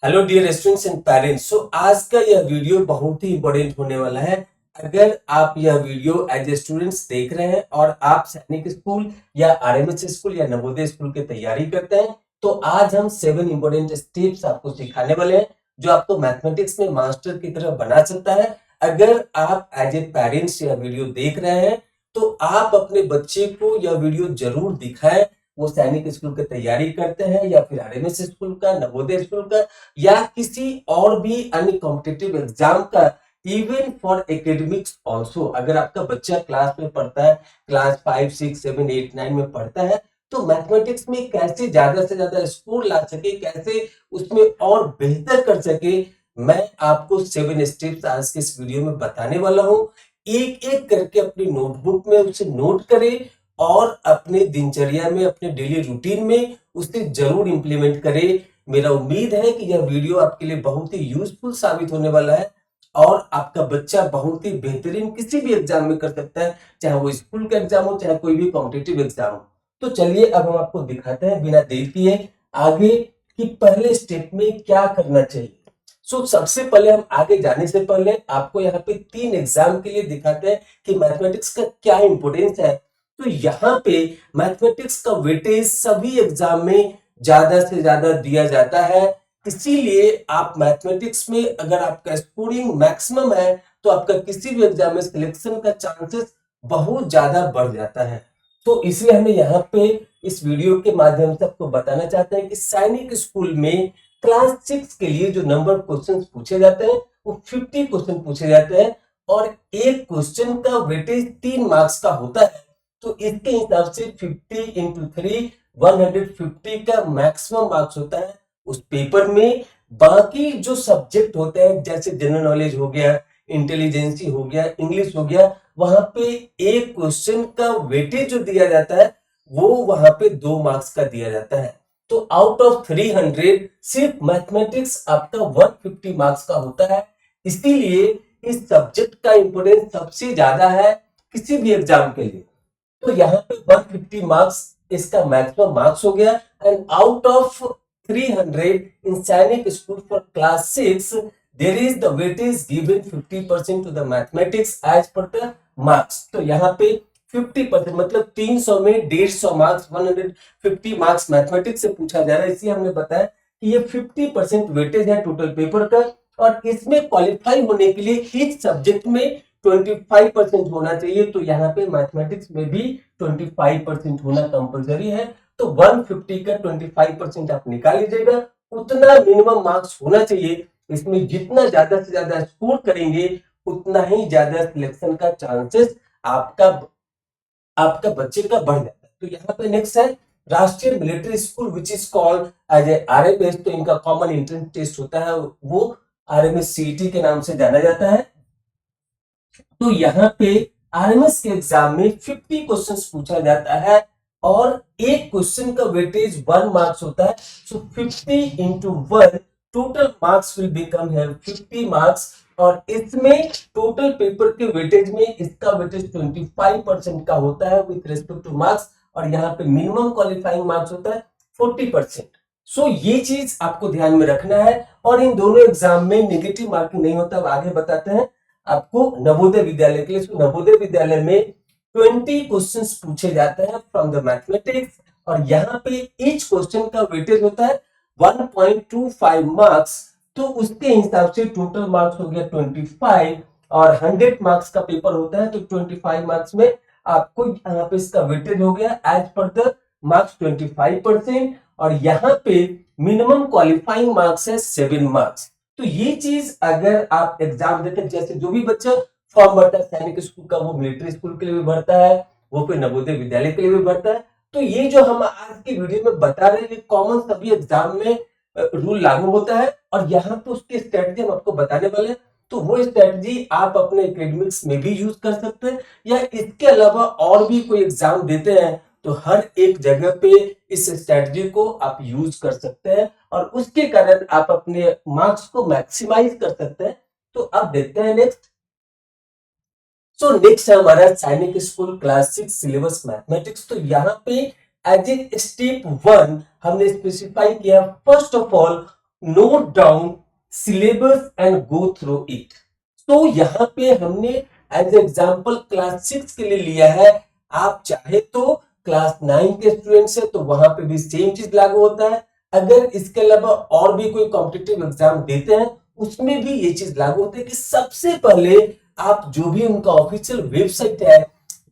Hello dear students and parents. आज का यह वीडियो बहुत ही इंपॉर्टेंट होने वाला है। अगर आप यह वीडियो एज ए स्टूडेंट्स देख रहे हैं और आप सैनिक स्कूल या आरएमएस स्कूल या नवोदय स्कूल की तैयारी करते हैं तो आज हम 7 इंपॉर्टेंट स्टेप्स आपको सिखाने वाले हैं जो आपको मैथमेटिक्स में मास्टर की तरह बना सकता है। अगर आप एज ए पेरेंट्स यह वीडियो देख रहे हैं तो आप अपने बच्चे को यह वीडियो जरूर दिखाएं। वो सैनिक स्कूल की तैयारी करते हैं या फिर आरएमएस स्कूल का, नवोदय स्कूल का या किसी और भी अन्य कॉम्पिटिटिव एग्जाम का, इवन फॉर एकेडमिक्स ऑल्सो। अगर आपका बच्चा क्लास में पढ़ता है, क्लास 5, 6, 7, 8, 9 में पढ़ता है तो मैथमेटिक्स में कैसे ज्यादा से ज्यादा स्कोर ला सके, कैसे उसमें और बेहतर कर सके, मैं आपको 7 स्टेप्स आज के इस वीडियो में बताने वाला हूं। एक एक करके अपनी नोटबुक में उसे नोट करें और अपने दिनचर्या में, अपने डेली रूटीन में उसे जरूर इंप्लीमेंट करें। मेरा उम्मीद है कि यह वीडियो आपके लिए बहुत ही यूजफुल साबित होने वाला है और आपका बच्चा बहुत ही बेहतरीन किसी भी एग्जाम में कर सकता है, चाहे वो स्कूल का एग्जाम हो, चाहे कोई भी कॉम्पिटिटिव एग्जाम हो। तो चलिए अब हम आपको दिखाते हैं बिना देर किए आगे कि पहले स्टेप में क्या करना चाहिए। सबसे पहले हम आगे जाने से पहले आपको यहाँ पे 3 एग्जाम के लिए दिखाते हैं कि मैथमेटिक्स का क्या इंपोर्टेंस है। तो यहाँ पे मैथमेटिक्स का वेटेज सभी एग्जाम में ज्यादा से ज्यादा दिया जाता है, इसीलिए आप मैथमेटिक्स में अगर आपका स्कोरिंग मैक्सिमम है तो आपका किसी भी एग्जाम में सिलेक्शन का चांसेस बहुत ज्यादा बढ़ जाता है। तो इसलिए हमें यहाँ पे इस वीडियो के माध्यम से आपको बताना चाहते हैं कि सैनिक स्कूल में क्लास 6 के लिए जो नंबर क्वेश्चन पूछे जाते हैं वो 50 क्वेश्चन पूछे जाते हैं और एक क्वेश्चन का वेटेज 3 मार्क्स का होता है। तो इसके हिसाब से 50 इंटू 3 150 का मैक्सिमम मार्क्स होता है उस पेपर में। बाकी जो सब्जेक्ट होते हैं जैसे जनरल नॉलेज हो गया, इंटेलिजेंसी हो गया, इंग्लिश हो गया, वहां पे एक क्वेश्चन का वेटेज जो दिया जाता है वो वहां पे 2 मार्क्स का दिया जाता है। तो आउट ऑफ 300 सिर्फ मैथमेटिक्स आपका 150 मार्क्स का होता है, इसीलिए इस सब्जेक्ट का इंपोर्टेंस सबसे ज्यादा है किसी भी एग्जाम के लिए। तो यहाँ पे 150 मार्क्स इसका मैक्सिमम मार्क्स हो गया। And out of 300 in Sainik school for class 6 there is the weightage given 50% to the mathematics as per the marks. तो यहाँ पे 50% मतलब 300 में 150 मार्क्स, 150 मार्क्स मैथमेटिक्स से पूछा जा रहा है। इसलिए हमने बताया कि ये 50% वेटेज है टोटल पेपर का और इसमें क्वालिफाई होने के लिए इच सब्जेक्ट में 25% होना चाहिए। तो यहाँ पे मैथमेटिक्स में भी 25% होना कंपलसरी है। तो 150 का 25% आप निकाल लीजिएगा, उतना मिनिमम मार्क्स होना चाहिए। इसमें जितना ज्यादा से ज्यादा स्कोर करेंगे उतना ही ज्यादा सिलेक्शन का चांसेस आपका आपका बच्चे का बढ़ जाता है। तो यहाँ पे नेक्स्ट है Rashtriya military school which is called as a RMS. तो इनका कॉमन एंट्रेंस टेस्ट होता है, वो आरएमएस सीईटी के नाम से जाना जाता है। तो यहाँ पे आरएमएस के एग्जाम में 50 क्वेश्चंस पूछा जाता है और एक क्वेश्चन का वेटेज 1 मार्क्स होता है। सो 50 into 1 total marks will become है 50 मार्क्स और इसमें टोटल पेपर के वेटेज में इसका वेटेज 25% का होता है विथ रेस्पेक्ट टू मार्क्स और यहाँ पे मिनिमम क्वालिफाइंग मार्क्स होता है 40%। ये चीज आपको ध्यान में रखना है और इन दोनों एग्जाम में नेगेटिव मार्किंग नहीं होता। अब आगे बताते हैं आपको नवोदय विद्यालय के लिए। नवोदय विद्यालय में 20 क्वेश्चंस पूछे जाते हैं फ्रॉम द मैथमेटिक्स और यहाँ पे ईच क्वेश्चन का वेटेज होता है 1.25 मार्क्स। तो उसके हिसाब से टोटल मार्क्स हो गया 25 और 100 मार्क्स का पेपर होता है। तो 25 मार्क्स में आपको यहाँ पे इसका वेटेज हो गया एज पर द मार्क्स 25% और यहाँ पे मिनिमम क्वालिफाइंग मार्क्स है 7 मार्क्स। तो ये चीज अगर आप एग्जाम देते हैं, जैसे जो भी बच्चा फॉर्म भरता है सैनिक स्कूल का वो मिलिट्री स्कूल के लिए भी भरता है, वो फिर नवोदय विद्यालय के लिए भी भरता है। तो ये जो हम आज की वीडियो में बता रहे हैं कॉमन सभी एग्जाम में रूल लागू होता है और यहाँ पे उसकी स्ट्रेटजी हम आपको बताने वाले हैं। तो वो स्ट्रेटजी आप अपने एकेडमिक्स में भी यूज कर सकते हैं या इसके अलावा और भी कोई एग्जाम देते हैं तो हर एक जगह पे इस स्ट्रेटजी को आप यूज कर सकते हैं और उसके कारण आप अपने मार्क्स को मैक्सिमाइज कर सकते हैं। तो अब देखते हैं नेक्स्ट। नेक्स्ट है हमारा सैनिक स्कूल क्लास 6 सिलेबस मैथमेटिक्स। तो यहाँ पे एज ए स्टेप 1 हमने स्पेसिफाई किया first of all note down syllabus and go through it. तो यहाँ पे हमने एज एग्जाम्पल क्लास 6 के लिए लिया है। आप चाहे तो क्लास 9 के स्टूडेंट्स है तो वहां पे भी सेम चीज लागू होता है। अगर इसके अलावा और भी कोई कॉम्पिटिटिव एग्जाम देते हैं उसमें भी ये चीज लागू होती है कि सबसे पहले आप जो भी उनका ऑफिशियल वेबसाइट है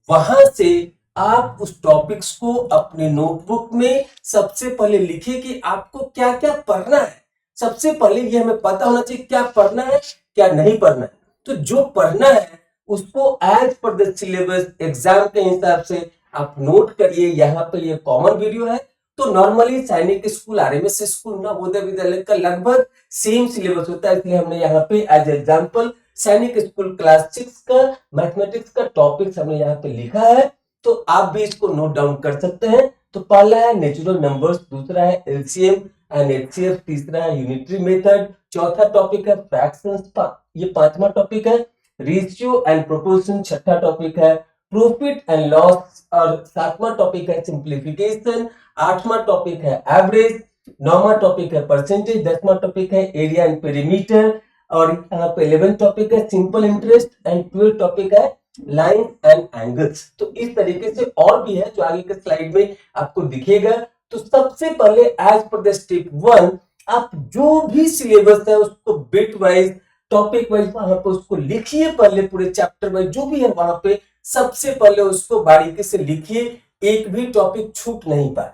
वहां से आप उस टॉपिक्स को अपने नोटबुक में सबसे पहले लिखिए कि आपको क्या क्या पढ़ना है। सबसे पहले ये हमें पता होना चाहिए क्या पढ़ना है क्या नहीं पढ़ना है। तो जो पढ़ना है उसको as per the syllabus exam के हिसाब से आप नोट करिए। यहाँ पे ये कॉमन वीडियो है। तो नॉर्मली सैनिक school RMS school Navodaya Vidyalaya का लगभग सेम सिलेबस होता है, इसलिए हमने यहाँ पे एज एग्जाम्पल सैनिक स्कूल क्लास 6 का मैथमेटिक्स का टॉपिक्स हमने यहाँ पे लिखा है। तो आप भी इसको नोट डाउन कर सकते हैं। तो पहला है नेचुरल नंबर्स, दूसरा है एलसीएम एंड एचसीएफ, तीसरा है यूनिटरी मेथड, चौथा टॉपिक है फ्रैक्शंस, ये पांचवा टॉपिक है रेशियो एंड प्रोपोर्शन, छठा टॉपिक है प्रॉफिट एंड लॉस और सातवां टॉपिक है सिंप्लीफिकेशन, आठवां टॉपिक है एवरेज, नौवां टॉपिक है परसेंटेज, दसवां टॉपिक है एरिया एंड पेरीमीटर और यहाँ पे 11 टॉपिक है सिंपल इंटरेस्ट एंड 12 टॉपिक है लाइन एंड एंगल्स। तो इस तरीके से और भी है जो आगे के स्लाइड में आपको दिखेगा। तो सबसे पहले एज पर द स्टेप 1 आप जो भी सिलेबस है उसको बिट वाइज टॉपिक वाइज वहां पे उसको लिखिए। पहले पूरे चैप्टर वाइज जो भी है वहां पे सबसे पहले उसको बारीकी से लिखिए, एक भी टॉपिक छूट नहीं पाए।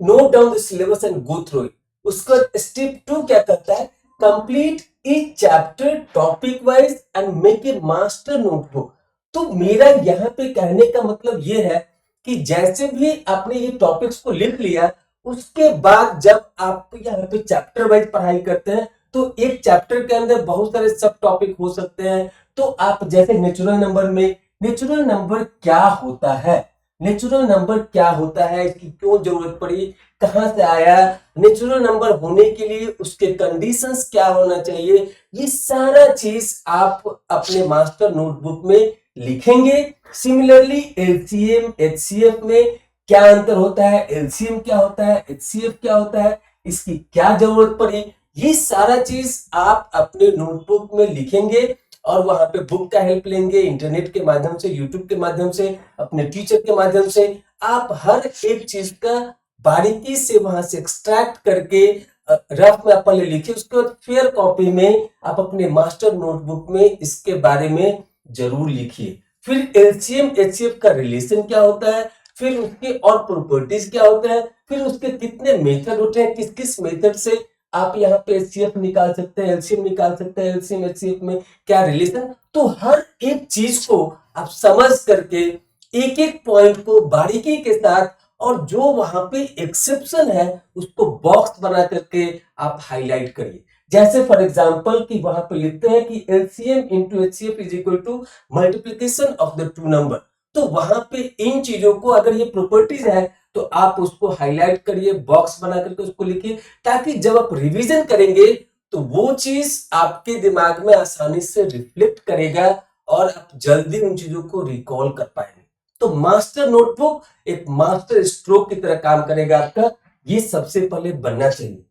Note down the syllabus and go through it. उसका स्टेप 2 क्या करता है, complete each chapter topic wise and make a master notebook. तो मेरा यहाँ पे कहने का मतलब ये है कि जैसे भी आपने ये टॉपिक्स को लिख लिया उसके बाद जब आप यहाँ पे चैप्टर वाइज पढ़ाई करते हैं तो एक चैप्टर के अंदर बहुत सारे सब टॉपिक हो सकते हैं। तो आप जैसे नेचुरल नंबर में नेचुरल नंबर क्या होता है, नेचुरल नंबर क्या होता है, इसकी क्यों जरूरत पड़ी, कहां से आया, नेचुरल नंबर होने के लिए उसके कंडीशंस क्या होना चाहिए, ये सारा चीज आप अपने मास्टर नोटबुक में लिखेंगे। सिमिलरली एलसीएम एचसीएफ में क्या अंतर होता है, एलसीएम क्या होता है, एचसीएफ क्या होता है, इसकी क्या जरूरत पड़ी, ये सारा चीज आप अपने नोटबुक में लिखेंगे और वहां पे बुक का हेल्प लेंगे, इंटरनेट के माध्यम से, यूट्यूब के माध्यम से, अपने टीचर के माध्यम से आप हर एक चीज का बारीकी से वहां से एक्सट्रैक्ट करके रफ में आप पहले लिखिए। उसके बाद फेयर कॉपी में आप अपने मास्टर नोटबुक में इसके बारे में जरूर लिखिए। फिर एलसीएम एचसीएफ का रिलेशन क्या होता है, फिर उसके और प्रॉपर्टीज क्या होते हैं, फिर उसके कितने मेथड होते हैं, किस किस मेथड से आप यहाँ पे एचसीएफ निकाल सकते हैं, एलसीएम निकाल सकते हैं, एलसीएम एचसीएफ में क्या रिलेशन। तो हर एक चीज को आप समझ करके एक एक पॉइंट को बारीकी के साथ और जो वहां पे एक्सेप्शन है उसको बॉक्स बना करके आप हाईलाइट करिए। जैसे फॉर एग्जांपल कि वहां पे लिखते हैं कि LCM into HCF is equal to multiplication of the two number. तो वहां पे इन चीजों को अगर ये प्रॉपर्टीज है तो आप उसको हाईलाइट करिए, बॉक्स बना करके उसको लिखिए, ताकि जब आप रिवीजन करेंगे तो वो चीज आपके दिमाग में आसानी से रिफ्लेक्ट करेगा और आप जल्दी उन चीजों को रिकॉल कर पाएंगे। तो मास्टर नोटबुक एक मास्टर स्ट्रोक की तरह काम करेगा आपका, ये सबसे पहले बनना चाहिए।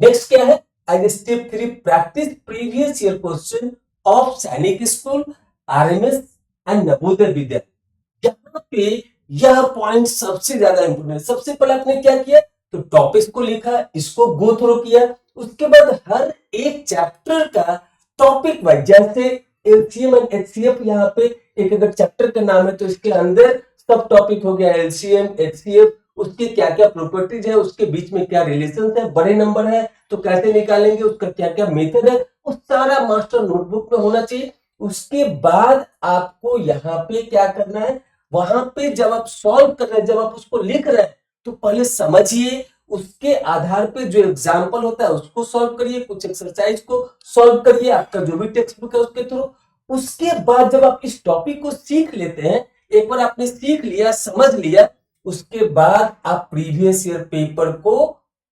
नेक्स्ट क्या है, as step 3 practice previous year question of Sainik school, RMS and Navodaya Vidyalaya. यहाँ पे यह पॉइंट सबसे ज्यादा इंपोर्टेंट है। सबसे पहले आपने क्या किया, तो टॉपिक्स को लिखा, इसको गो थ्रू किया, उसके बाद हर एक चैप्टर का टॉपिक वाइज, जैसे एलसीएम एंड एचसीएफ यहाँ पे एक अगर चैप्टर का नाम है तो इसके अंदर सब टॉपिक हो गया एलसीएम एचसीएफ, उसके क्या क्या प्रॉपर्टीज है, उसके बीच में क्या रिलेशन है, बड़े नंबर है तो कैसे निकालेंगे, उसका क्या क्या मेथड है, वो सारा मास्टर नोटबुक में होना चाहिए। उसके बाद आपको यहाँ पे क्या करना है, वहां पे जब आप सॉल्व कर रहे हैं, जब आप उसको लिख रहे हैं तो पहले समझिए, उसके आधार पे जो एग्जाम्पल होता है उसको सॉल्व करिए, कुछ एक्सरसाइज को सॉल्व करिए आपका जो भी टेक्स्ट बुक है उसके थ्रू। उसके बाद जब आप इस टॉपिक को सीख लेते हैं, एक बार आपने सीख लिया समझ लिया, उसके बाद आप प्रीवियस ईयर पेपर को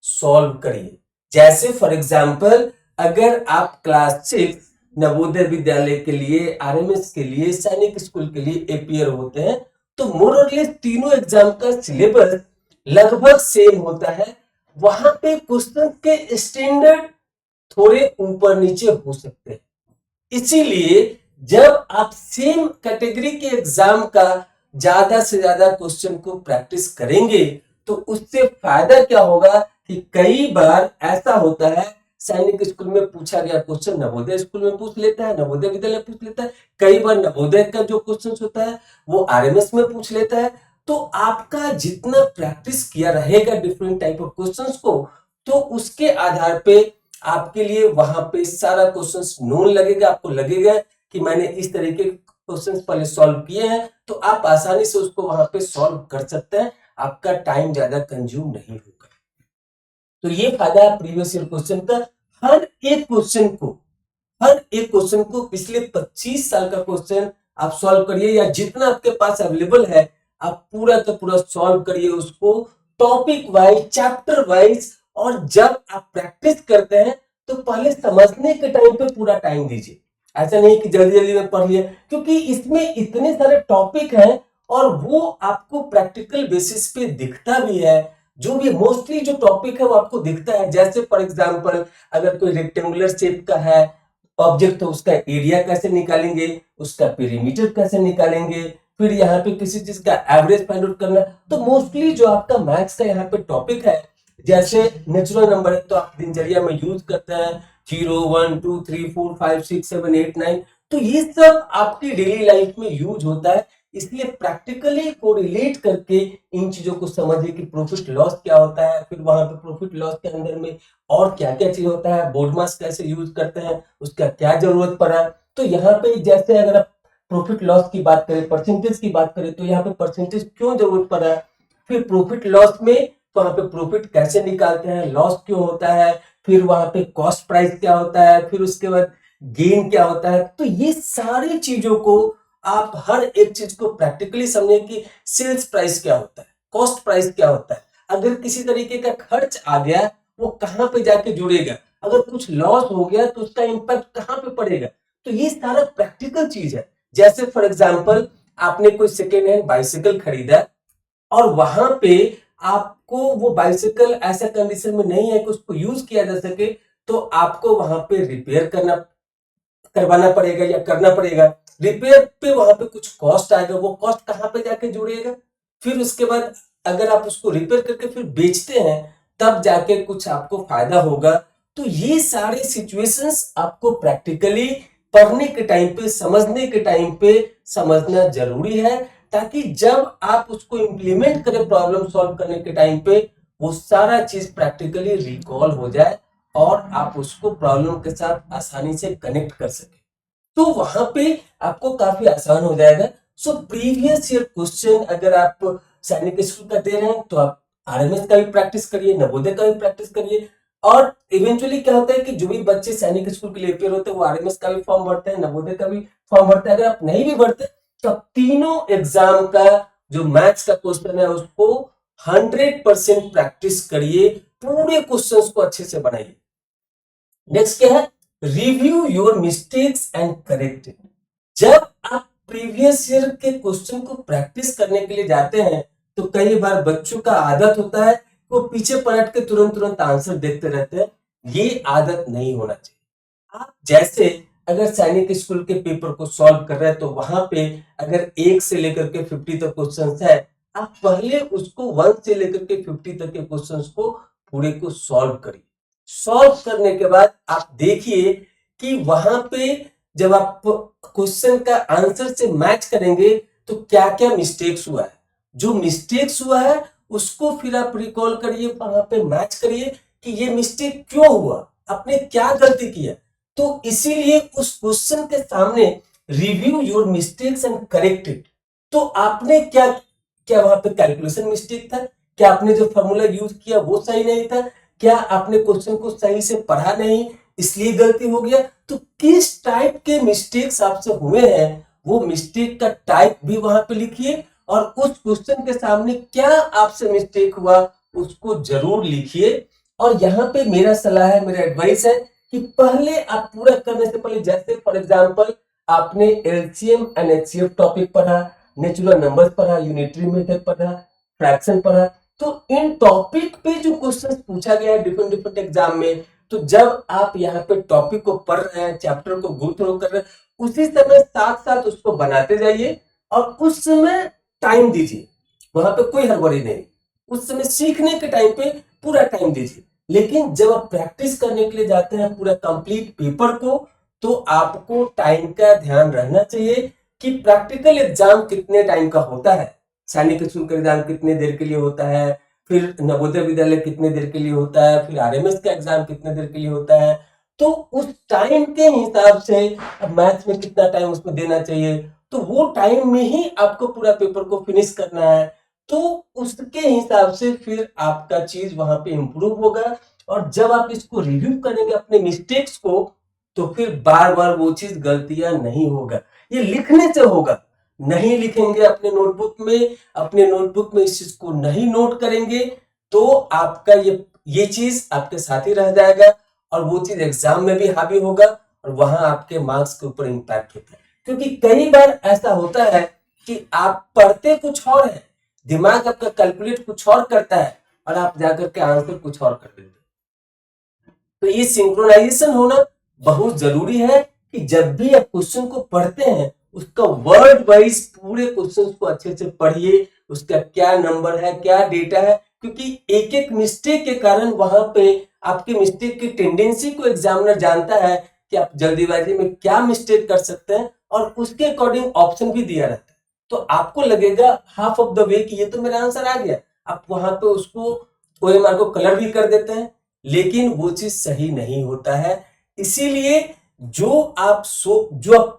सॉल्व करिए। जैसे फॉर एग्जाम्पल अगर आप क्लास 6 नवोदय विद्यालय के लिए, आरएमएस के लिए, सैनिक स्कूल के लिए एपियर होते हैं तो मोर और लेस तीनों एग्जाम का सिलेबस लगभग सेम होता है। वहां पे क्वेश्चन के स्टैंडर्ड थोड़े ऊपर नीचे हो सकते हैं। इसीलिए जब आप सेम कैटेगरी के एग्जाम का ज्यादा से ज्यादा क्वेश्चन को प्रैक्टिस करेंगे तो उससे फायदा क्या होगा कि कई बार ऐसा होता है सैनिक स्कूल में पूछा गया क्वेश्चन नवोदय स्कूल में पूछ लेता है, नवोदय विद्यालय में पूछ लेता है। कई बार नवोदय का जो क्वेश्चन होता है वो आरएमएस में पूछ लेता है। तो आपका जितना प्रैक्टिस किया रहेगा डिफरेंट टाइप ऑफ क्वेश्चंस को, तो उसके आधार पे आपके लिए वहां पे सारा क्वेश्चंस नोन लगेगा। आपको लगेगा कि मैंने इस तरीके के क्वेश्चंस पहले सॉल्व किए हैं, तो आप आसानी से उसको वहां पे सॉल्व कर सकते हैं। आपका टाइम ज्यादा कंज्यूम नहीं होगा। तो ये फायदा है प्रीवियस ईयर क्वेश्चन का। हर एक क्वेश्चन को हर एक क्वेश्चन को पिछले 25 साल का क्वेश्चन आप सॉल्व करिए, या जितना आपके पास अवेलेबल है आप पूरा का पूरा सॉल्व करिए उसको, टॉपिक वाइज, चैप्टर वाइज। और जब आप प्रैक्टिस करते हैं तो पहले समझने के टाइम पे पूरा टाइम दीजिए। ऐसा नहीं कि जल्दी जल्दी में पढ़ लिया, क्योंकि इसमें इतने सारे टॉपिक हैं और वो आपको प्रैक्टिकल बेसिस पे दिखता भी है। जो भी मोस्टली जो टॉपिक है वो आपको दिखता है। जैसे फॉर एग्जांपल अगर कोई रेक्टेंगुलर शेप का है ऑब्जेक्ट तो उसका एरिया कैसे निकालेंगे, उसका पेरीमीटर कैसे निकालेंगे, फिर यहाँ पे किसी चीज का एवरेज फाइंड आउट करना। तो मोस्टली जो आपका मैथ्स का यहाँ पे टॉपिक है, जैसे नेचुरल नंबर है तो आप दिनचर्या में यूज करते हैं 0 1 2 3 4 5 6 7 8 9। तो ये सब आपकी डेली लाइफ में यूज होता है। इसलिए प्रैक्टिकली कोरिलेट करके इन चीजों को समझिए कि प्रॉफिट लॉस क्या होता है, फिर वहां पे प्रॉफिट लॉस के अंदर में और क्या क्या चीज होता है, बोर्ड मास कैसे यूज करते हैं, उसका क्या जरूरत पड़ा। तो यहाँ पे जैसे अगर आप प्रॉफिट लॉस की बात करें, परसेंटेज की बात करें, तो यहाँ पे परसेंटेज क्यों जरूरत पड़ा, फिर प्रॉफिट लॉस में वहां पे प्रॉफिट कैसे निकालते हैं, लॉस क्यों होता है, फिर वहां पे कॉस्ट प्राइस क्या होता है, फिर उसके बाद गेन क्या होता है। तो ये सारी चीजों को आप हर एक चीज को प्रैक्टिकली समझे कि सेल्स प्राइस क्या होता है, कॉस्ट प्राइस क्या होता है, अगर किसी तरीके का खर्च आ गया वो कहां पे जाके जुड़ेगा, अगर कुछ लॉस हो गया तो उसका इंपैक्ट कहां पे पड़ेगा। तो ये सारा प्रैक्टिकल चीज है। जैसे फॉर एग्जांपल आपने कोई सेकेंड हैंड बाइसिकल खरीदा और वहां पे आपको वो बाइसिकल ऐसा कंडीशन में नहीं है कि उसको यूज किया जा सके, तो आपको वहां पे रिपेयर करवाना पड़ेगा या करना पड़ेगा। रिपेयर पे वहां पे कुछ कॉस्ट आएगा, वो कॉस्ट कहां पे जाके जुड़ेगा। फिर उसके बाद अगर आप उसको रिपेयर करके फिर बेचते हैं तब जाके कुछ आपको फायदा होगा। तो ये सारे सिचुएशंस आपको प्रैक्टिकली पढ़ने के टाइम पे, समझने के टाइम पे समझना जरूरी है, ताकि जब आप उसको इंप्लीमेंट करें प्रॉब्लम सॉल्व करने के टाइम पे वो सारा चीज प्रैक्टिकली रिकॉल हो जाए और आप उसको प्रॉब्लम के साथ आसानी से कनेक्ट कर सके। तो वहां पे आपको काफी आसान हो जाएगा। सो प्रीवियस ईयर क्वेश्चन अगर आप सैनिक स्कूल का दे रहे हैं तो आप आरएमएस का भी प्रैक्टिस करिए, नवोदय का भी प्रैक्टिस करिए। और इवेंचुअली क्या होता है कि जो भी बच्चे सैनिक स्कूल के लिए अपेयर होते हैं वो आरएमएस का भी फॉर्म भरते हैं, नवोदय का भी फॉर्म भरते हैं। अगर आप नहीं भी भरते तो आप तीनों एग्जाम का जो मैथ्स का क्वेश्चन है उसको 100% प्रैक्टिस करिए, पूरे क्वेश्चंस को अच्छे से बनाइए। नेक्स्ट क्या है, review your mistakes and correct it. जब आप प्रीवियस ईयर के क्वेश्चन को प्रैक्टिस करने के लिए जाते हैं तो कई बार बच्चों का आदत होता है वो पीछे पलट के तुरंत तुरंत आंसर देखते रहते हैं। ये आदत नहीं होना चाहिए। आप जैसे अगर सैनिक स्कूल के पेपर को सॉल्व कर रहे हैं तो वहां पे अगर 1 से लेकर के 50 तक क्वेश्चन है, आप पहले उसको 1 से लेकर के 50 तक के क्वेश्चन को पूरे को सॉल्व करिए। सॉल्व करने के बाद आप देखिए कि वहां पे जब आप क्वेश्चन का आंसर से मैच करेंगे तो क्या क्या मिस्टेक्स हुआ है। जो मिस्टेक्स हुआ है उसको फिर आप रिकॉल करिए, वहां पे मैच करिए कि ये मिस्टेक क्यों हुआ, आपने क्या गलती किया। तो इसीलिए उस क्वेश्चन के सामने review your mistakes and correct it. तो आपने क्या क्या वहां पे कैलकुलेशन मिस्टेक था, क्या आपने जो फॉर्मूला यूज किया वो सही नहीं था, क्या आपने क्वेश्चन को सही से पढ़ा नहीं इसलिए गलती हो गया। तो किस टाइप के मिस्टेक्स आपसे हुए हैं वो मिस्टेक का टाइप भी वहां पे लिखिए, और उस क्वेश्चन के सामने क्या आपसे मिस्टेक हुआ उसको जरूर लिखिए। और यहाँ पे मेरा सलाह है, मेरा एडवाइस है कि पहले आप पूरा करने से पहले, जैसे फॉर एग्जांपल आपने एलसीएम एंड एचसीएफ टॉपिक पढ़ा, नेचुरल नंबर्स पढ़ा, यूनिटरी मेथड पढ़ा, फ्रैक्शन पढ़ा, तो इन टॉपिक पे जो क्वेश्चन पूछा गया है डिफरेंट डिफरेंट एग्जाम में, तो जब आप यहाँ पे टॉपिक को पढ़ रहे हैं, चैप्टर को गो थ्रू कर रहे हैं, उसी समय साथ साथ उसको बनाते जाइए और उस समय टाइम दीजिए। वहां पे कोई हड़बड़ी नहीं, उस समय सीखने के टाइम पे पूरा टाइम दीजिए। लेकिन जब आप प्रैक्टिस करने के लिए जाते हैं पूरा कंप्लीट पेपर को, तो आपको टाइम का ध्यान रहना चाहिए कि प्रैक्टिकल एग्जाम कितने टाइम का होता है, सैनिक स्कूल का एग्जाम कितने देर के लिए होता है, फिर नवोदय विद्यालय कितने देर के लिए होता है, फिर आरएमएस का एग्जाम कितने देर के लिए होता है। तो उस टाइम के हिसाब से अब मैथ्स में कितना टाइम उसमें देना चाहिए, तो वो टाइम में ही आपको पूरा पेपर को फिनिश करना है। तो उसके हिसाब से फिर आपका चीज वहां पे इंप्रूव होगा। और जब आप इसको रिव्यू करेंगे अपने मिस्टेक्स को, तो फिर बार बार वो चीज गलतियां नहीं होगा, ये लिखने से होगा। नहीं लिखेंगे अपने नोटबुक में इस चीज को नहीं नोट करेंगे, तो आपका ये चीज आपके साथ ही रह जाएगा और वो चीज एग्जाम में भी हावी होगा और वहां आपके मार्क्स के ऊपर इंपैक्ट होता है। क्योंकि कई बार ऐसा होता है कि आप पढ़ते कुछ और है, दिमाग आपका कैलकुलेट कुछ और करता है और आप जाकर के आंसर कुछ और कर देते हैं। तो ये सिंक्रोनाइजेशन होना बहुत जरूरी है कि जब भी आप क्वेश्चन को पढ़ते हैं उसका वर्ड वाइज पूरे क्वेश्चन को अच्छे से पढ़िए, उसका क्या नंबर है, क्या डेटा है। क्योंकि एक एक मिस्टेक के कारण वहां पे आपके मिस्टेक की टेंडेंसी को एग्जामिनर जानता है कि आप जल्दीबाजी में क्या मिस्टेक कर सकते हैं और उसके अकॉर्डिंग ऑप्शन भी दिया रहता है। तो आपको लगेगा हाफ ऑफ द वे कि ये तो मेरा आंसर आ गया, आप वहां पे उसको ओएमआर को कलर भी कर देते हैं, लेकिन वो चीज सही नहीं होता है। इसीलिए जो आप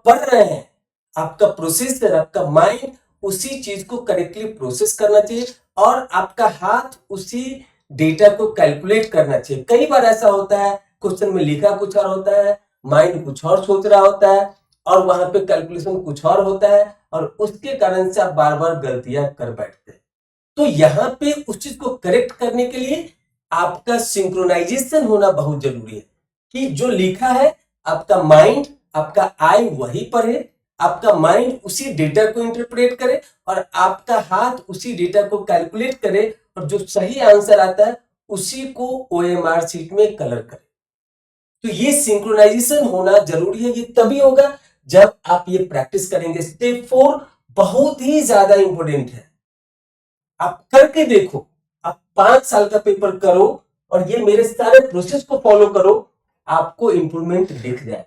पढ़ रहे हैं, आपका प्रोसेसर, आपका माइंड उसी चीज को करेक्टली प्रोसेस करना चाहिए और आपका हाथ उसी डेटा को कैलकुलेट करना चाहिए। कई बार ऐसा होता है क्वेश्चन में लिखा कुछ और होता है, माइंड कुछ और सोच रहा होता है और वहां पे कैलकुलेशन कुछ और होता है और उसके कारण से आप बार बार गलतियां कर बैठते हैं। तो यहां पे उस चीज को करेक्ट करने के लिए आपका सिंक्रोनाइजेशन होना बहुत जरूरी है कि जो लिखा है आपका माइंड, आपका आई वही पढ़े, आपका माइंड उसी डेटा को इंटरप्रेट करे और आपका हाथ उसी डेटा को कैलकुलेट करे और जो सही आंसर आता है उसी को ओएमआर शीट में कलर करे। तो ये सिंक्रोनाइजेशन होना जरूरी है। ये तभी होगा जब आप ये प्रैक्टिस करेंगे। स्टेप 4 बहुत ही ज्यादा इंपॉर्टेंट है, आप करके देखो। आप 5 साल का पेपर करो और ये मेरे सारे प्रोसेस को फॉलो करो, आपको इंप्रूवमेंट दिख जाए।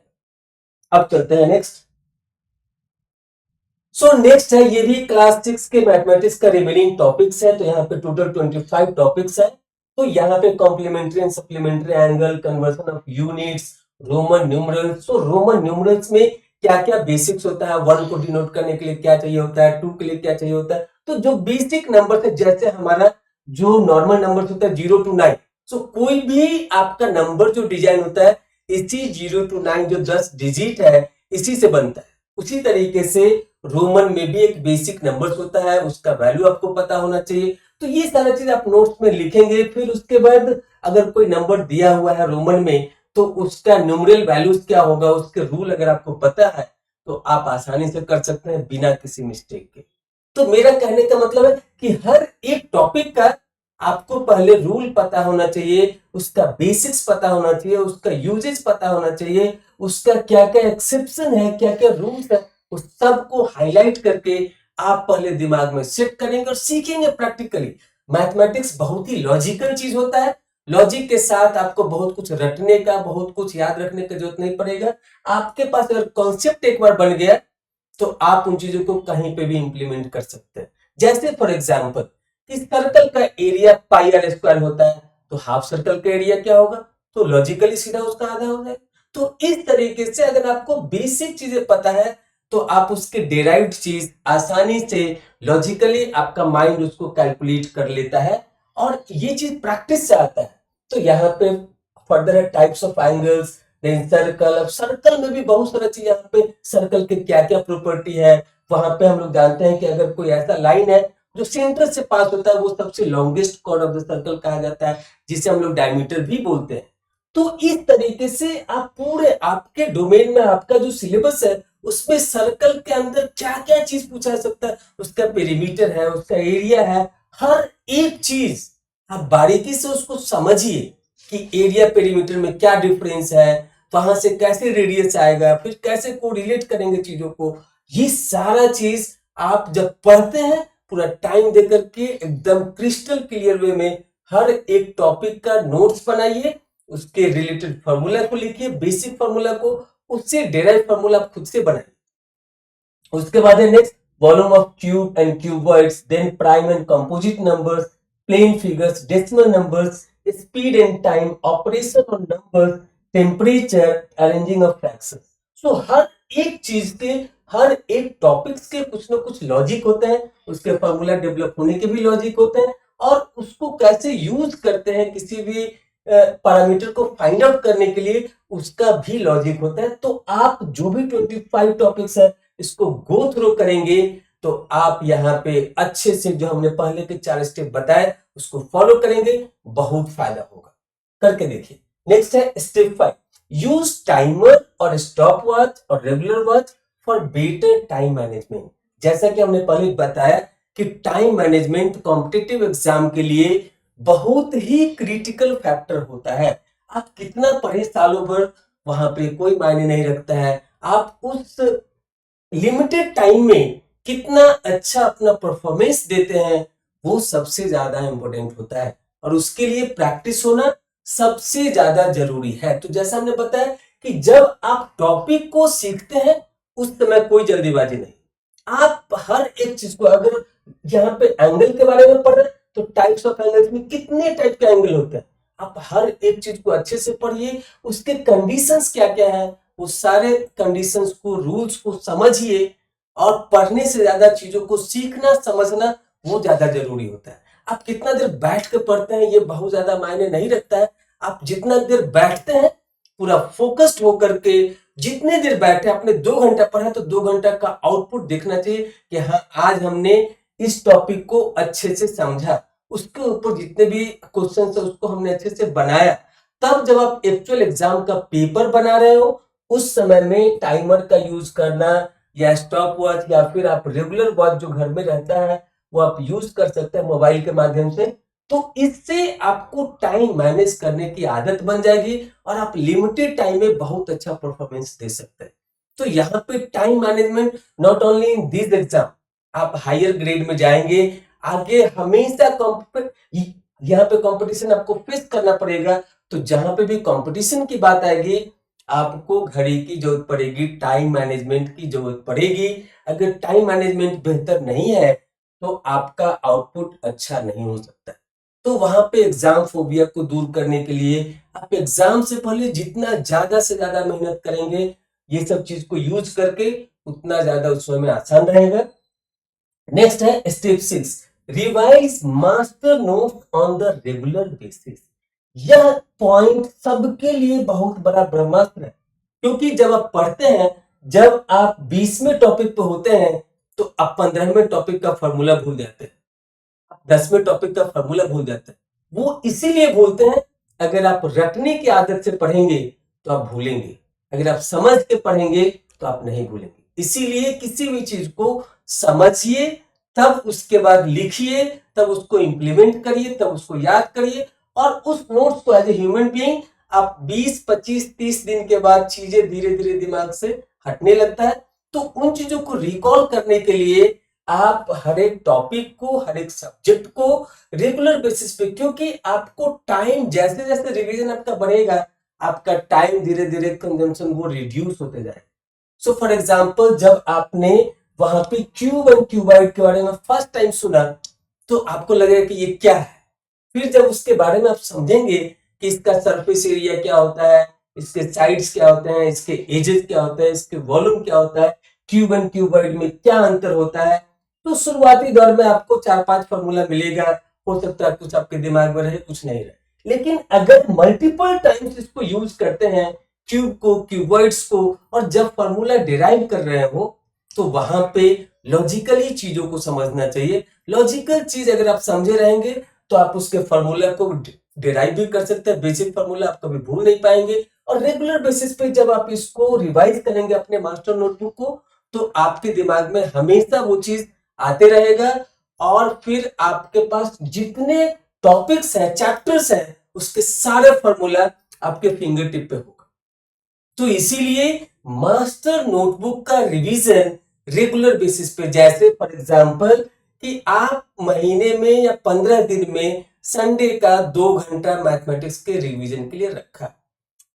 अब चलते हैं नेक्स्ट। नेक्स्ट है, ये भी क्लास 6 के मैथमेटिक्स का रिमेनिंग टॉपिक्स है। तो यहाँ पे टोटल 25 टॉपिक्स है। तो यहाँ पे complementary and supplementary angle, conversion of units, Roman numerals. तो रोमन न्यूमरल्स में क्या क्या बेसिक्स होता है, 1 को डिनोट करने के लिए क्या चाहिए होता है, 2 के लिए क्या चाहिए होता है। तो जो बेसिक नंबर है, जैसे हमारा जो नॉर्मल नंबर होता है 0 to 9, सो कोई भी आपका नंबर जो डिजाइन होता है इसी 0 to 9 जो 10 डिजिट है इसी से बनता है। उसी तरीके से रोमन में भी एक बेसिक नंबर्स होता है, उसका वैल्यू आपको पता होना चाहिए। तो ये सारा चीज आप नोट्स में लिखेंगे। फिर उसके बाद अगर कोई नंबर दिया हुआ है रोमन में तो उसका न्यूमरल वैल्यूज क्या होगा, उसके रूल अगर आपको पता है तो आप आसानी से कर सकते हैं बिना किसी मिस्टेक के। तो मेरा कहने का मतलब है कि हर एक टॉपिक का आपको पहले रूल पता होना चाहिए, उसका बेसिक्स पता होना चाहिए, उसका यूजेस पता होना चाहिए, उसका क्या क्या एक्सेप्शन है, क्या क्या रूल्स है, उस सबको हाईलाइट करके आप पहले दिमाग में सेट करेंगे और सीखेंगे प्रैक्टिकली। मैथमेटिक्स बहुत ही लॉजिकल चीज होता है। लॉजिक के साथ आपको बहुत कुछ रटने का, बहुत कुछ याद रखने की जरूरत नहीं पड़ेगा। आपके पास अगर कॉन्सेप्ट एक बार बन गया तो आप उन चीजों को कहीं पे भी इंप्लीमेंट कर सकते हैं। जैसे फॉर एग्जाम्पल, इस सर्कल का एरिया पाई आर स्क्वायर होता है, तो हाफ सर्कल का एरिया क्या होगा, तो लॉजिकली सीधा उसका आधा हो जाएगा। तो इस तरीके से अगर आपको बेसिक चीजें पता है तो आप उसके डेराइव्ड चीज आसानी से लॉजिकली आपका माइंड उसको कैलकुलेट कर लेता है और ये चीज प्रैक्टिस से आता है। तो यहाँ पे फर्दर है types of angles, then circle. अब सर्कल में भी बहुत सारा चीज, यहाँ पे सर्कल के क्या क्या प्रॉपर्टी है। वहां पे हम लोग जानते हैं कि अगर कोई ऐसा लाइन है जो सेंटर से पास होता है वो सबसे longest chord of the circle कहा जाता है, जिसे हम लोग डायमीटर भी बोलते हैं। तो इस तरीके से आप पूरे आपके डोमेन में आपका जो सिलेबस है उसमें सर्कल के अंदर क्या क्या चीज पूछा जा सकता है, उसका पेरीमीटर है, उसका एरिया है, हर एक चीज आप बारीकी से उसको समझिए कि एरिया पेरीमीटर में क्या डिफरेंस है, वहां से कैसे रेडियस आएगा, फिर कैसे कोरिलेट करेंगे चीजों को। ये सारा चीज आप जब पढ़ते हैं पूरा टाइम देकर के एकदम क्रिस्टल क्लियर वे में हर एक टॉपिक का नोट्स बनाइए, उसके रिलेटेड फार्मूला को लिखिए, बेसिक फार्मूला को, उससे डेराइव फार्मूला आप खुद से बनाइए। उसके बाद है next volume of cube and cuboids, then prime and composite numbers, plane figures, decimal numbers, speed and time, operation on numbers, temperature, arranging of fractions. So हर एक चीज के, हर एक टॉपिक्स के कुछ ना कुछ लॉजिक होते हैं, उसके फॉर्मूला डेवलप होने के भी लॉजिक होते हैं, और उसको कैसे यूज करते हैं किसी भी पैरामीटर को फाइंड आउट करने के लिए, उसका भी लॉजिक होता है। तो आप जो भी 25 टॉपिक्स है इसको गो थ्रू करेंगे तो आप यहाँ पे अच्छे से जो हमने पहले के 4 स्टेप बताए उसको फॉलो करेंगे, बहुत फायदा होगा। करके देखिए। नेक्स्ट है स्टेप 5, यूज टाइमर और स्टॉप वॉच और regular watch for better time management. जैसा कि हमने पहले बताया कि टाइम मैनेजमेंट कॉम्पिटिटिव एग्जाम के लिए बहुत ही क्रिटिकल फैक्टर होता है। आप कितना पढ़े सालों भर वहां पे कोई मायने नहीं रखता है, आप उस लिमिटेड टाइम में कितना अच्छा अपना परफॉर्मेंस देते हैं वो सबसे ज्यादा इंपॉर्टेंट होता है, और उसके लिए प्रैक्टिस होना सबसे ज्यादा जरूरी है। तो जैसा हमने बताया कि जब आप टॉपिक को सीखते हैं उस समय कोई जल्दीबाजी नहीं, आप हर एक चीज को, अगर यहाँ पे एंगल के बारे में पढ़ रहे हैं तो टाइप्स ऑफ एंगल्स में कितने टाइप के एंगल होते हैं, आप हर एक चीज को अच्छे से पढ़िए, उसके कंडीशंस क्या क्या है वो सारे कंडीशंस को, रूल्स को समझिए। और पढ़ने से ज्यादा चीजों को सीखना समझना वो ज्यादा जरूरी होता है। आप कितना देर बैठ के पढ़ते हैं ये बहुत ज्यादा मायने नहीं रखता है, आप जितना देर बैठते हैं पूरा फोकस्ड होकर के, जितने देर बैठे, आपने 2 घंटा पढ़ा तो 2 घंटा का आउटपुट देखना चाहिए कि हाँ आज हमने इस टॉपिक को अच्छे से समझा, उसके ऊपर जितने भी क्वेश्चन है उसको हमने अच्छे से बनाया। तब जब आप एक्चुअल एग्जाम का पेपर बना रहे हो उस समय में टाइमर का यूज करना या स्टॉप वॉच या फिर आप रेगुलर वॉच जो घर में रहता है वो आप यूज कर सकते हैं मोबाइल के माध्यम से। तो इससे आपको टाइम मैनेज करने की आदत बन जाएगी और आप लिमिटेड टाइम में बहुत अच्छा परफॉर्मेंस दे सकते हैं। तो यहाँ पे time management not only in this exam, आप हायर ग्रेड में जाएंगे आगे हमेशा यहाँ पे कंपटीशन आपको फेस करना पड़ेगा। तो जहां पे भी कंपटीशन की बात आएगी आपको घड़ी की जरूरत पड़ेगी, टाइम मैनेजमेंट की जरूरत पड़ेगी। अगर टाइम मैनेजमेंट बेहतर नहीं है तो आपका आउटपुट अच्छा नहीं हो सकता। तो वहां पे एग्जाम फोबिया को दूर करने के लिए आप एग्जाम से पहले जितना ज्यादा से ज्यादा मेहनत करेंगे ये सब चीज को यूज करके उतना ज्यादा उस समय आसान रहेगा। नेक्स्ट है step 6, revise master note on the regular basis. यह पॉइंट सबके लिए बहुत बड़ा ब्रह्मास्त्र है, क्योंकि जब आप पढ़ते हैं, जब आप 20वें टॉपिक पे होते हैं तो आप 15वें टॉपिक का फॉर्मूला भूल जाते हैं, 10वें टॉपिक का फॉर्मूला भूल जाते हैं। वो इसीलिए भूलते हैं, अगर आप रटने की आदत से पढ़ेंगे तो आप भूलेंगे, अगर आप समझ के पढ़ेंगे तो आप नहीं भूलेंगे। इसीलिए किसी भी चीज को समझिए, तब उसके बाद लिखिए, तब उसको इंप्लीमेंट करिए, तब उसको याद करिए, और उस नोट्स को एज ए ह्यूमन बीइंग आप 20, 25, 30 दिन के बाद चीजें धीरे धीरे दिमाग से हटने लगता है। तो उन चीजों को रिकॉल करने के लिए आप हर एक टॉपिक को, हर एक सब्जेक्ट को रेगुलर बेसिस पे, क्योंकि आपको टाइम जैसे जैसे रिवीजन आपका बढ़ेगा आपका टाइम धीरे धीरे कंजम्पशन वो रिड्यूस होते जाएगा। सो फॉर एग्जाम्पल जब आपने वहां पे क्यूब एंड क्यूबाइड के बारे में फर्स्ट टाइम सुना तो आपको लगेगा कि ये क्या है, फिर जब उसके बारे में आप समझेंगे कि इसका सरफेस एरिया क्या होता है, इसके साइड्स क्या होते हैं, इसके एजेस क्या होते हैं, इसके वॉल्यूम क्या होता है, क्यूब एंड क्यूबाइड में क्या अंतर होता है, तो शुरुआती दौर में आपको 4-5 फॉर्मूला मिलेगा, हो सकता है कुछ आपके दिमाग में रहे कुछ नहीं रहे। लेकिन अगर मल्टीपल टाइम्स इसको यूज करते हैं क्यूब को, क्यूबॉइड्स को, और जब फॉर्मूला डिराइव कर रहे हो तो वहां पे लॉजिकली चीजों को समझना चाहिए। लॉजिकल चीज अगर आप समझे रहेंगे तो आप उसके फॉर्मूला को डिराइव भी कर सकते हैं, बेसिक फॉर्मूला आप कभी भूल नहीं पाएंगे। और रेगुलर बेसिस पे जब आप इसको रिवाइज करेंगे अपने मास्टर नोटबुक को तो आपके दिमाग में हमेशा वो चीज आते रहेगा और फिर आपके पास जितने टॉपिक्स हैं, चैप्टर्स हैं, उसके सारे फॉर्मूला आपके फिंगर टिप पे होगा। तो इसीलिए मास्टर नोटबुक का रिवीजन रेगुलर बेसिस पे, जैसे फॉर एग्जांपल कि आप महीने में या 15 दिन में संडे का 2 घंटा मैथमेटिक्स के रिवीजन के लिए रखा,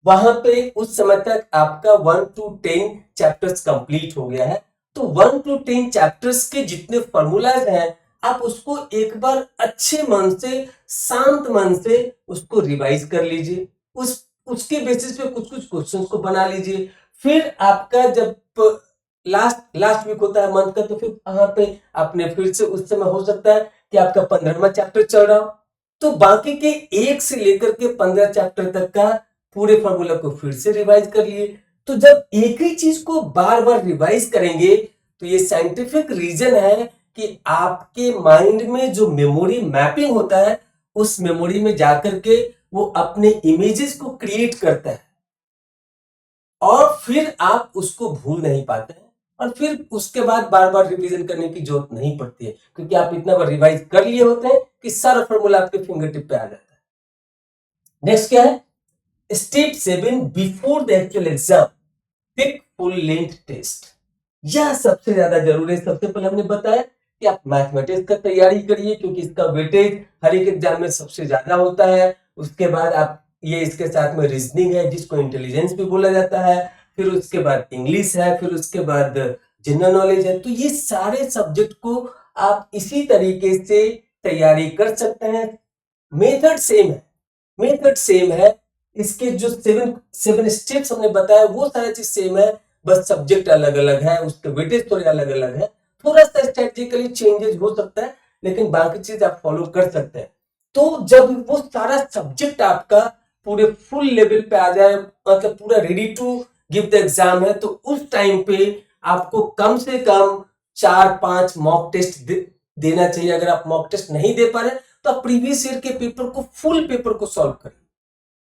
वहां पे उस समय तक आपका 1 to 10 चैप्टर्स कंप्लीट हो गया है। तो 1 to 10 चैप्टर्स के जितने फॉर्मूलाज हैं, आप उसको एक बार अच्छे मन से, शांत मन से उसको रिवाइज कर लीजिए। उसके बेसिस पे कुछ कुछ क्वेश्चंस को बना लीजिए। फिर आपका जब लास्ट लास्ट वीक होता है मंथ का, तो फिर वहां पे आपने फिर से, उस समय हो सकता है कि आपका 15वां चैप्टर चल रहा हो, तो बाकी के 1 से लेकर के 15 चैप्टर तक का पूरे फॉर्मूला को फिर से रिवाइज कर लिए। तो जब एक ही चीज को बार बार रिवाइज करेंगे, तो ये साइंटिफिक रीजन है कि आपके माइंड में जो मेमोरी मैपिंग होता है, उस मेमोरी में जाकर के वो अपने इमेजेस को क्रिएट करता है और फिर आप उसको भूल नहीं पाते हैं, और फिर उसके बाद बार बार रिवीजन करने की जरूरत नहीं पड़ती है, क्योंकि आप इतना बार रिवाइज कर लिए होते हैं कि सारा फॉर्मूला आपके फिंगर टिप पे आ जाता है। नेक्स्ट क्या है? Step 7, before the actual exam pick full length test. यह सबसे ज्यादा जरूरी है। सबसे पहले हमने बताया कि आप मैथमेटिक्स का तैयारी करिए, क्योंकि इसका वेटेज हर एक एग्जाम में सबसे ज्यादा होता है। उसके बाद आप ये, इसके साथ में रीजनिंग है, जिसको इंटेलिजेंस भी बोला जाता है, फिर उसके बाद इंग्लिश है, फिर उसके बाद जनरल नॉलेज है। तो ये सारे सब्जेक्ट को आप इसी तरीके से तैयारी कर सकते हैं। मेथड सेम है, मेथड सेम है। इसके जो 7 स्टेप्स हमने बताया, वो सारी चीज सेम है, बस सब्जेक्ट अलग अलग है, उसके वेटेज थोड़े अलग अलग है, थोड़ा सा स्ट्रेटेजिकली चेंजेस हो सकता है, लेकिन बाकी चीज आप फॉलो कर सकते हैं। तो जब वो सारा सब्जेक्ट आपका पूरे फुल लेवल पे आ जाए, मतलब पूरा ready to give the exam है, तो उस टाइम पे आपको कम से कम 4-5 मॉक टेस्ट देना चाहिए। अगर आप मॉक टेस्ट नहीं दे पा रहे, तो आप प्रीवियस ईयर के पेपर को, फुल पेपर को सॉल्व करें।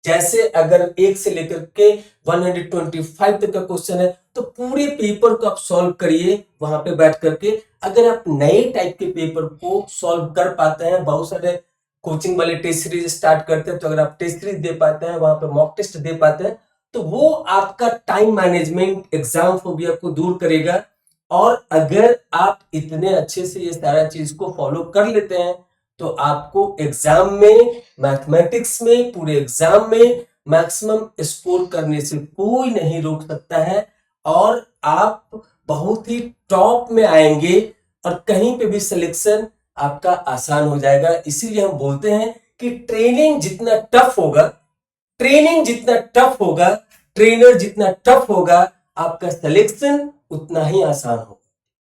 जैसे अगर 1 से लेकर के 125 तक का क्वेश्चन है, तो पूरे पेपर को आप सॉल्व करिए वहां पे बैठ करके। अगर आप नए टाइप के पेपर को सॉल्व कर पाते हैं, बहुत सारे कोचिंग वाले टेस्ट सीरीज स्टार्ट करते हैं, तो अगर आप टेस्ट सीरीज दे पाते हैं, वहां पे मॉक टेस्ट दे पाते हैं, तो वो आपका टाइम मैनेजमेंट, एग्जाम फोबिया को दूर करेगा। और अगर आप इतने अच्छे से ये सारा चीज को फॉलो कर लेते हैं, तो आपको एग्जाम में, मैथमेटिक्स में, पूरे एग्जाम में मैक्सिमम स्कोर करने से कोई नहीं रोक सकता है, और आप बहुत ही टॉप में आएंगे, और कहीं पे भी सिलेक्शन आपका आसान हो जाएगा। इसीलिए हम बोलते हैं कि ट्रेनिंग जितना टफ होगा, ट्रेनिंग जितना टफ होगा, ट्रेनर जितना टफ होगा, आपका सिलेक्शन उतना ही आसान होगा।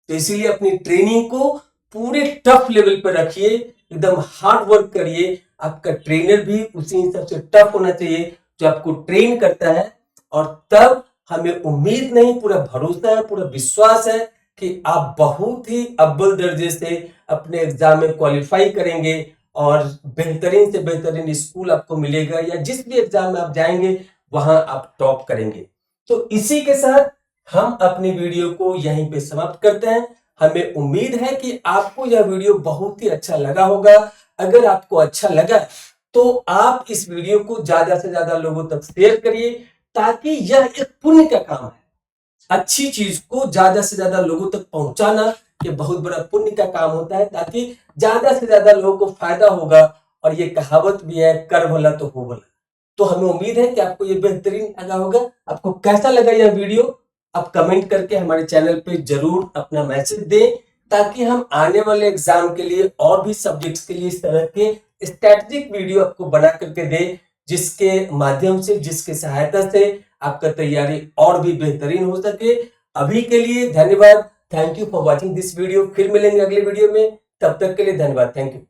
तो इसीलिए अपनी ट्रेनिंग को पूरे टफ लेवल पर रखिए, एकदम हार्ड वर्क करिए। आपका ट्रेनर भी उसी हिसाब से टफ होना चाहिए जो आपको ट्रेन करता है। और तब हमें उम्मीद नहीं, पूरा भरोसा है, पूरा विश्वास है कि आप बहुत ही अव्वल दर्जे से अपने एग्जाम में क्वालिफाई करेंगे, और बेहतरीन से बेहतरीन स्कूल आपको मिलेगा, या जिस भी एग्जाम में आप जाएंगे वहां आप टॉप करेंगे। तो इसी के साथ हम अपनी वीडियो को यहीं पे समाप्त करते हैं। हमें उम्मीद है कि आपको यह वीडियो बहुत ही अच्छा लगा होगा। अगर आपको अच्छा लगा, तो आप इस वीडियो को ज्यादा से ज्यादा लोगों तक शेयर करिए, ताकि यह एक पुण्य का काम है। अच्छी चीज को ज्यादा से ज्यादा लोगों तक पहुंचाना ये बहुत बड़ा पुण्य का काम होता है, ताकि ज्यादा से ज्यादा लोगों को फायदा होगा। और ये कहावत भी है, कर भला तो हो भला। तो हमें उम्मीद है कि आपको ये बेहतरीन लगा होगा। आपको कैसा लगा यह वीडियो, आप कमेंट करके हमारे चैनल पे जरूर अपना मैसेज दें, ताकि हम आने वाले एग्जाम के लिए और भी सब्जेक्ट्स के लिए इस तरह के स्ट्रेटेजिक वीडियो आपको बना करके दें, जिसके माध्यम से, जिसके सहायता से आपका तैयारी और भी बेहतरीन हो सके। अभी के लिए धन्यवाद। Thank you for watching this video. फिर मिलेंगे अगले वीडियो में, तब तक के लिए धन्यवाद। Thank you.